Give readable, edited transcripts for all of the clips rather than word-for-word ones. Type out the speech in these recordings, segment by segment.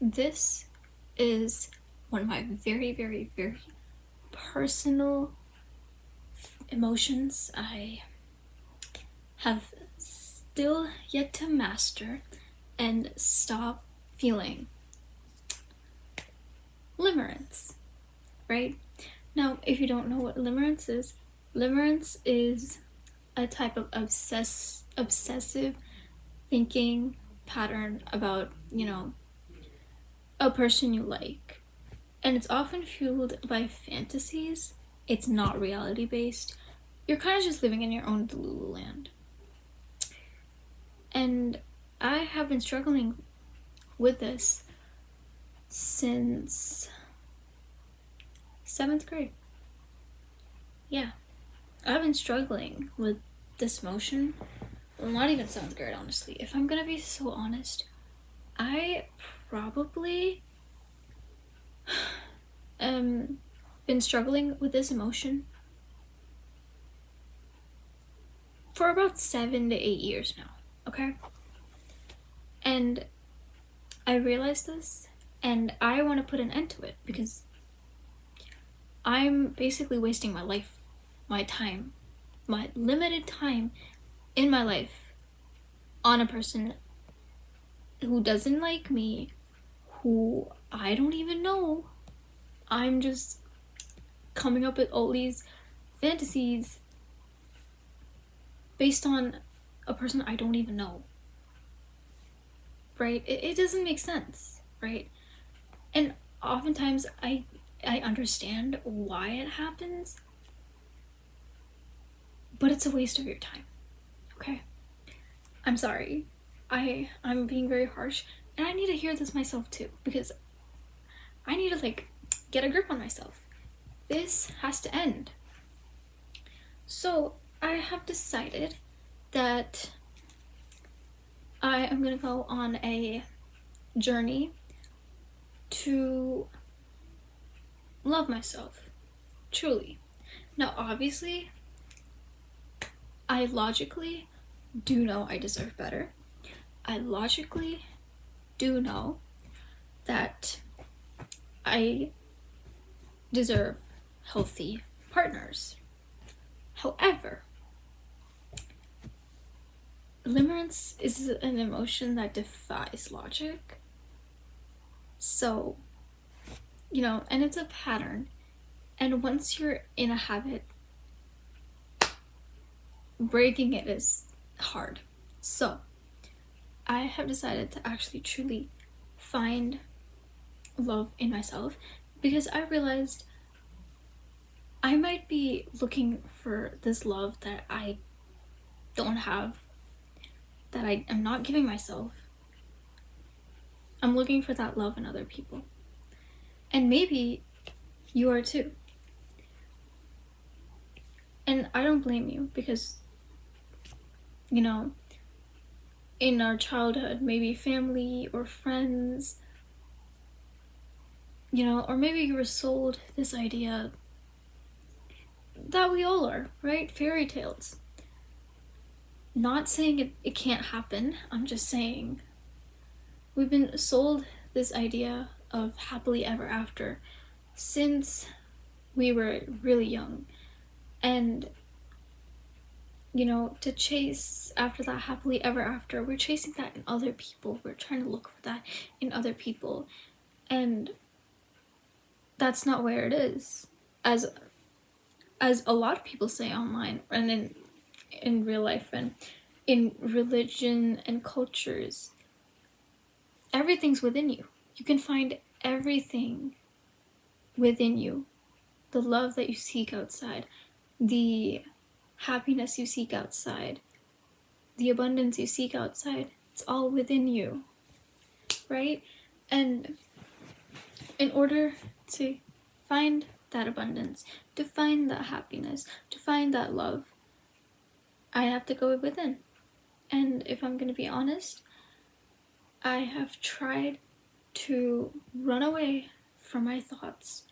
This is one of my very, very, very personal emotions I have still yet to master and stop feeling. Limerence, right? Now, if you don't know what limerence is a type of obsessive thinking pattern about, a person you like. And it's often fueled by fantasies. It's not reality based. You're kind of just living in your own Delulu land. And I have been struggling with this since 7th grade. Yeah, I've been struggling with this emotion. Well, not even 7th grade, honestly. If I'm gonna be so honest, I probably been struggling with this emotion for about 7 to 8 years now, okay? And I realized this, and I want to put an end to it because I'm basically wasting my life, my time, my limited time in my life on a person who doesn't like me, who I don't even know. I'm just coming up with all these fantasies based on a person I don't even know. Right? It doesn't make sense, right? And oftentimes I understand why it happens, but it's a waste of your time. Okay? I'm sorry. I'm being very harsh, and I need to hear this myself too, because I need to get a grip on myself. This has to end. So I have decided that I am gonna go on a journey to love myself, truly. Now, obviously, I logically do know I deserve better. I logically do know that I deserve healthy partners. However, limerence is an emotion that defies logic. So, and it's a pattern. And once you're in a habit, breaking it is hard. So, I have decided to actually truly find love in myself because I realized I might be looking for this love that I don't have, that I am not giving myself. I'm looking for that love in other people. And maybe you are too. And I don't blame you because, in our childhood, maybe family or friends, or maybe you were sold this idea that we all are, right? Fairy tales. Not saying it can't happen, I'm just saying we've been sold this idea of happily ever after since we were really young. And, to chase after that happily ever after, we're chasing that in other people. We're trying to look for that in other people. And that's not where it is. As a lot of people say online and in real life and in religion and cultures, everything's within you. You can find everything within you. The love that you seek outside, the happiness you seek outside, the abundance you seek outside, it's all within you, right? And in order to find that abundance, to find that happiness, to find that love, I have to go within. And if I'm going to be honest, I have tried to run away from my thoughts,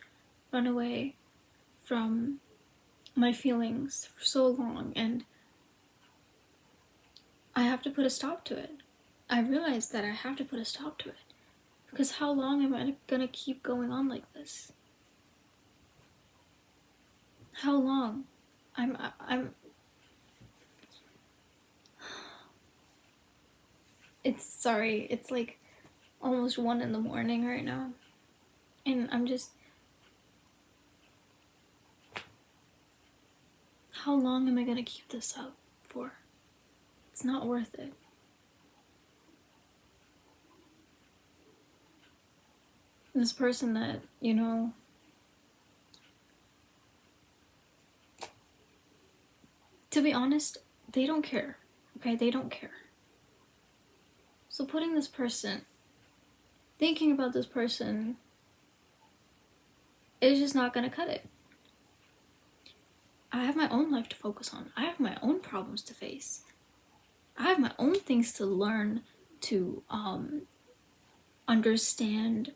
run away from my feelings for so long, and I have to put a stop to it. I realized that I have to put a stop to it Because how long am I gonna keep going on like this? How long? I'm it's like almost 1 in the morning right now. And I'm just, how long am I gonna keep this up for? It's not worth it. This person that, you know, to be honest, they don't care. Okay, they don't care. So putting this person, thinking about this person, is just not gonna cut it. I have my own life to focus on. I have my own problems to face. I have my own things to learn, to understand.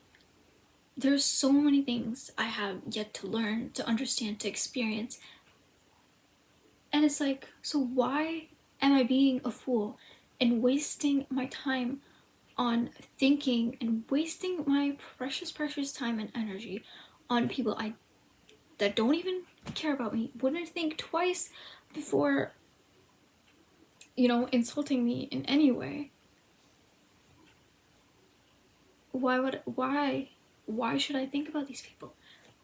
There's so many things I have yet to learn, to understand, to experience. And it's like, so why am I being a fool and wasting my time on thinking and wasting my precious, precious time and energy on people that don't even care about me, wouldn't think twice before, you know, insulting me in any way? Why should I think about these people?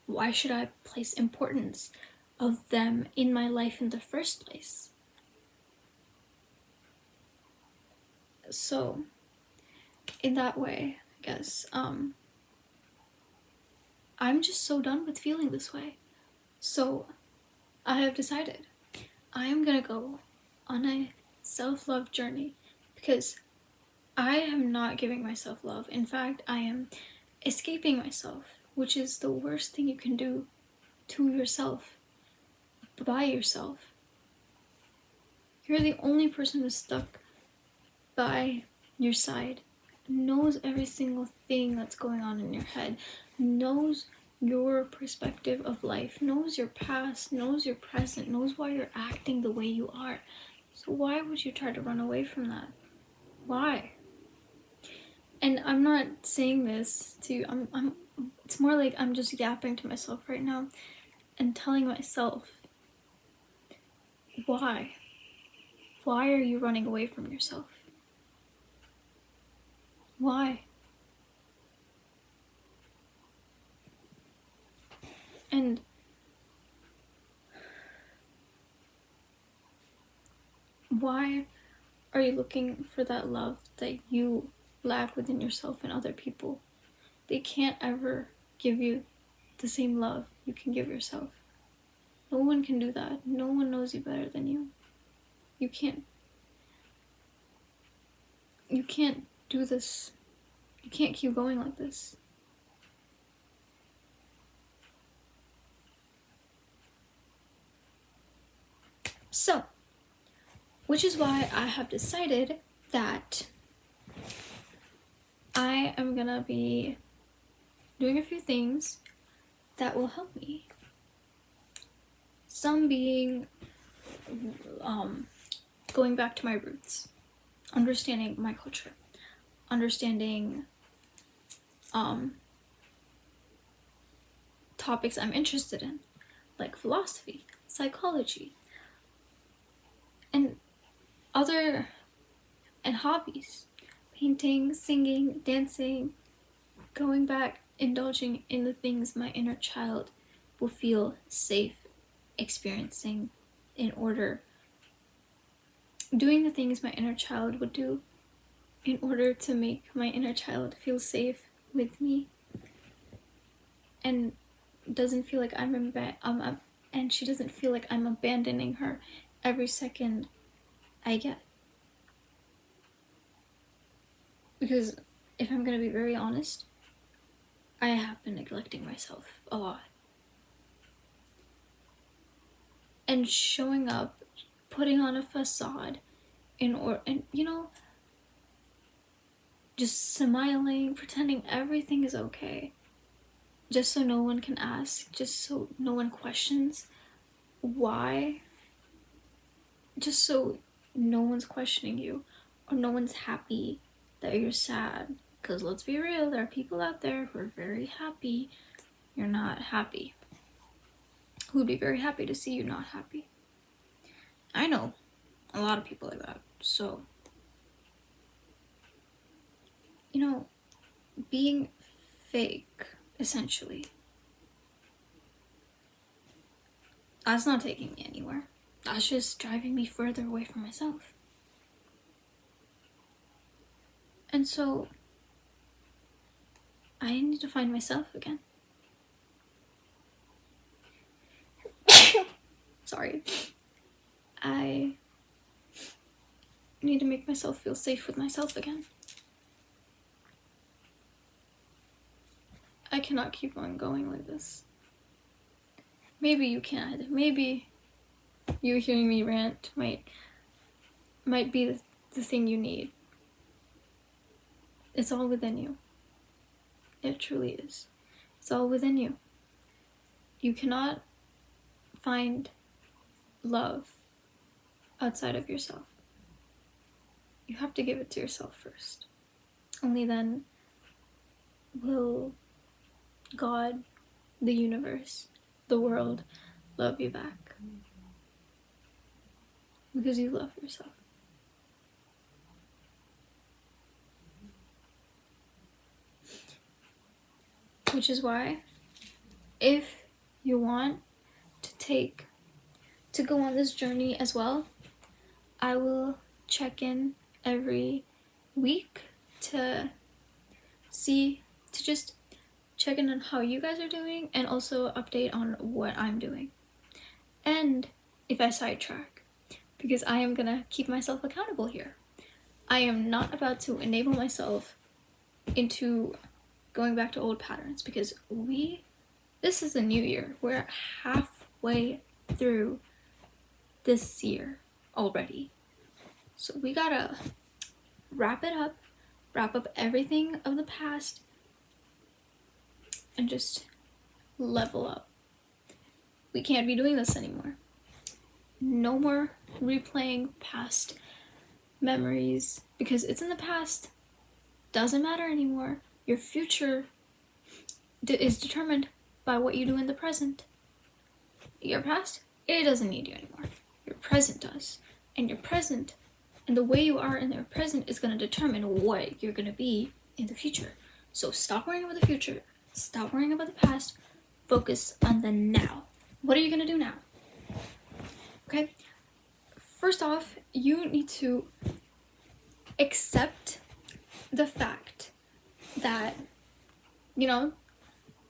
Why should I place importance of them in my life in the first place? So in that way, I guess, I'm just so done with feeling this way. So I have decided I am gonna go on a self-love journey, because I am not giving myself love. In fact, I am escaping myself, which is the worst thing you can do to yourself, by yourself. You're the only person who's stuck by your side, knows every single thing that's going on in your head, knows your perspective of life, knows your past, knows your present, knows why you're acting the way you are. So why would you try to run away from that? Why? And I'm not saying this to, it's more like I'm just yapping to myself right now and telling myself, why? Why are you running away from yourself? Why? And why are you looking for that love that you lack within yourself and other people? They can't ever give you the same love you can give yourself. No one can do that. No one knows you better than you. You can't do this. You can't keep going like this. So, which is why I have decided that I am gonna be doing a few things that will help me. Some being going back to my roots, understanding my culture, understanding topics I'm interested in, like philosophy, psychology, and hobbies, painting, singing, dancing, going back, indulging in the things my inner child will feel safe experiencing, doing the things my inner child would do in order to make my inner child feel safe with me and doesn't feel like and she doesn't feel like I'm abandoning her every second I get. Because if I'm gonna be very honest, I have been neglecting myself a lot. And showing up, putting on a facade and you know, just smiling, pretending everything is okay, just so no one can ask, just so no one questions why, just so no one's questioning you or no one's happy that you're sad. Because let's be real, there are people out there who are very happy you're not happy. Who would be very happy to see you not happy. I know a lot of people like that. So, being fake, essentially, that's not taking me anywhere. That's just driving me further away from myself. And so, I need to find myself again. Sorry. I need to make myself feel safe with myself again. I cannot keep on going like this. Maybe you can either. Maybe you hearing me rant might be the thing you need. It's all within you. It truly is. It's all within you. You cannot find love outside of yourself. You have to give it to yourself first. Only then will God, the universe, the world love you back. Because you love yourself. Which is why, if you want to go on this journey as well, I will check in every week to just check in on how you guys are doing and also update on what I'm doing. And if I sidetrack, because I am gonna keep myself accountable here. I am not about to enable myself into going back to old patterns, because this is a new year. We're halfway through this year already. So we gotta wrap up everything of the past, and just level up. We can't be doing this anymore. No more replaying past memories, because it's in the past. Doesn't matter anymore. Your future is determined by what you do in the present. Your past, it doesn't need you anymore. Your present does. And your present, and the way you are in your present, is going to determine what you're going to be in the future. So stop worrying about the future. Stop worrying about the past. Focus on the now. What are you going to do now? Okay? First off, you need to accept the fact that,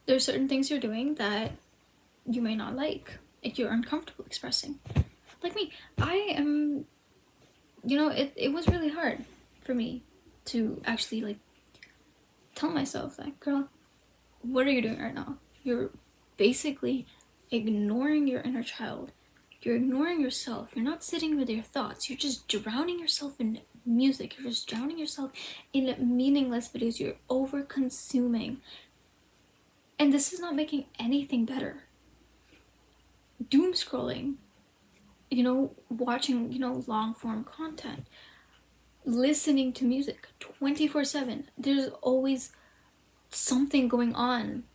there's certain things you're doing that you may not like you're uncomfortable expressing. Like me, I am, it was really hard for me to actually, tell myself that, girl, what are you doing right now? You're basically ignoring your inner child. You're ignoring yourself. You're not sitting with your thoughts. You're just drowning yourself in music. You're just drowning yourself in meaningless videos. You're over consuming. And this is not making anything better. Doom scrolling, watching, long form content, listening to music 24/7. There's always something going on.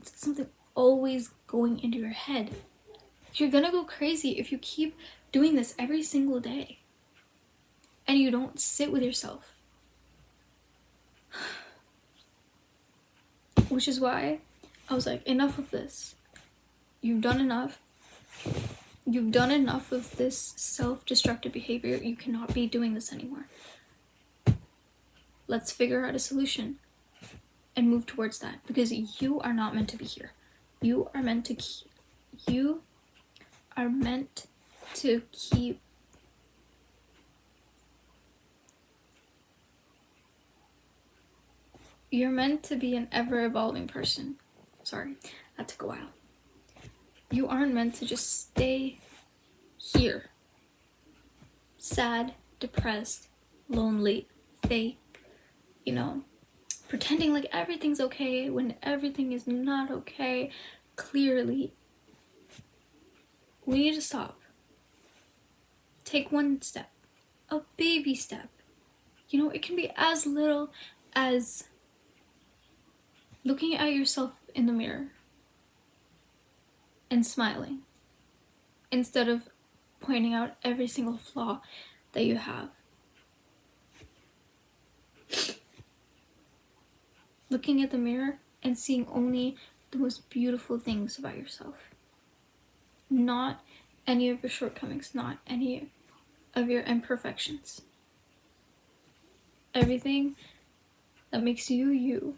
Something always going into your head. You're gonna go crazy if you keep doing this every single day and you don't sit with yourself. Which is why I was like, enough of this. You've done enough. You've done enough of this self-destructive behavior. You cannot be doing this anymore. Let's figure out a solution and move towards that, because you are not meant to be here. You are meant to keep you're meant to be an ever-evolving person. Sorry, that took a while. You aren't meant to just stay here. Sad, depressed, lonely, fake, pretending like everything's okay when everything is not okay. Clearly, we need to stop. Take one step, a baby step. It can be as little as looking at yourself in the mirror and smiling instead of pointing out every single flaw that you have. Looking at the mirror and seeing only the most beautiful things about yourself. Not any of your shortcomings, not any of your imperfections. Everything that makes you you.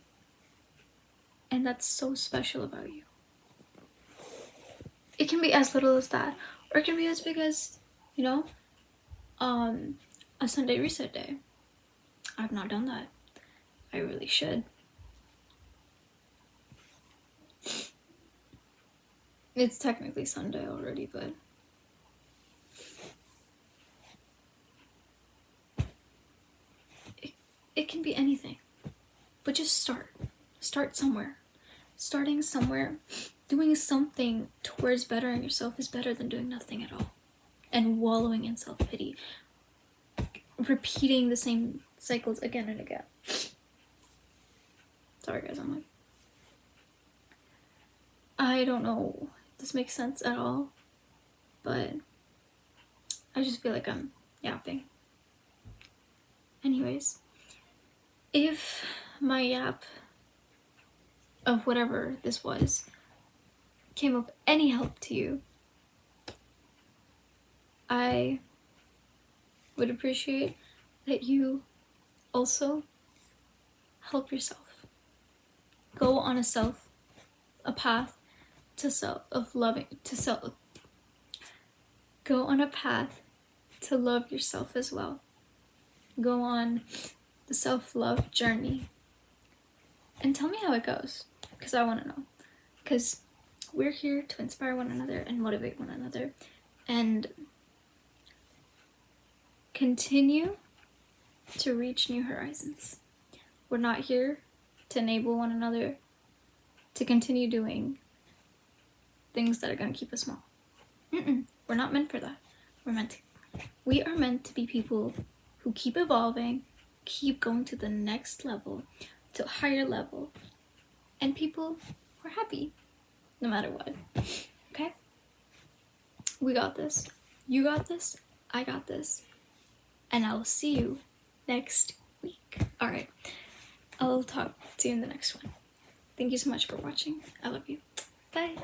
And that's so special about you. It can be as little as that, or it can be as big as, you know, a Sunday reset day. I've not done that. I really should. It's technically Sunday already, but it can be anything. But just start. Start somewhere. Starting somewhere, doing something towards bettering yourself is better than doing nothing at all. And wallowing in self-pity. Repeating the same cycles again and again. Sorry guys, I don't know if this makes sense at all, but I just feel like I'm yapping. Anyways, if my yap of whatever this was came of any help to you, I would appreciate that you also help yourself. Go on a path to Go on a path to love yourself as well. Go on the self-love journey. And tell me how it goes, because I want to know. Because we're here to inspire one another and motivate one another. And continue to reach new horizons. We're not here to enable one another to continue doing things that are going to keep us small. We're not meant for that. We are meant to be people who keep evolving, keep going to the next level, to a higher level, and people who are happy no matter what. Okay? We got this. You got this. I got this. And I will see you next week. Alright. I'll talk to you in the next one. Thank you so much for watching. I love you. Bye.